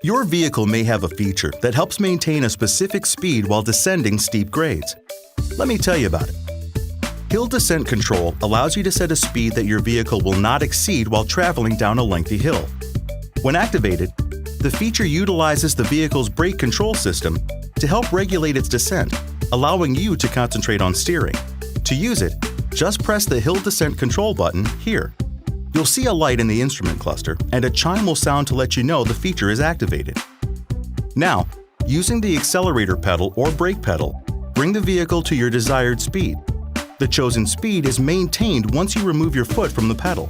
Your vehicle may have a feature that helps maintain a specific speed while descending steep grades. Let me tell you about it. Hill Descent Control allows you to set a speed that your vehicle will not exceed while traveling down a lengthy hill. When activated, the feature utilizes the vehicle's brake control system to help regulate its descent, allowing you to concentrate on steering. To use it, just press the Hill Descent Control button here. You'll see a light in the instrument cluster, and a chime will sound to let you know the feature is activated. Now, using the accelerator pedal or brake pedal, bring the vehicle to your desired speed. The chosen speed is maintained once you remove your foot from the pedal.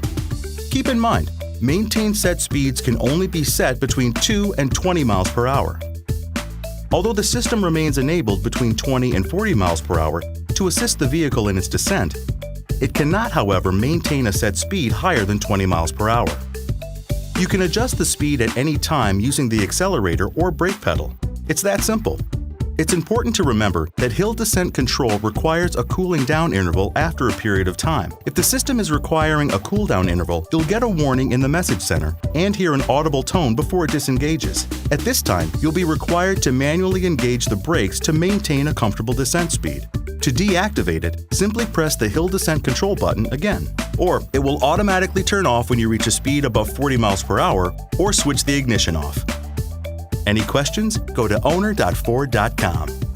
Keep in mind, maintained set speeds can only be set between 2 and 20 miles per hour. Although the system remains enabled between 20 and 40 miles per hour to assist the vehicle in its descent, it cannot, however, maintain a set speed higher than 20 miles per hour. You can adjust the speed at any time using the accelerator or brake pedal. It's that simple. It's important to remember that Hill Descent Control requires a cooling down interval after a period of time. If the system is requiring a cool down interval, you'll get a warning in the message center and hear an audible tone before it disengages. At this time, you'll be required to manually engage the brakes to maintain a comfortable descent speed. To deactivate it, simply press the Hill Descent Control button again, or it will automatically turn off when you reach a speed above 40 miles per hour or switch the ignition off. Any questions? Go to owner.ford.com.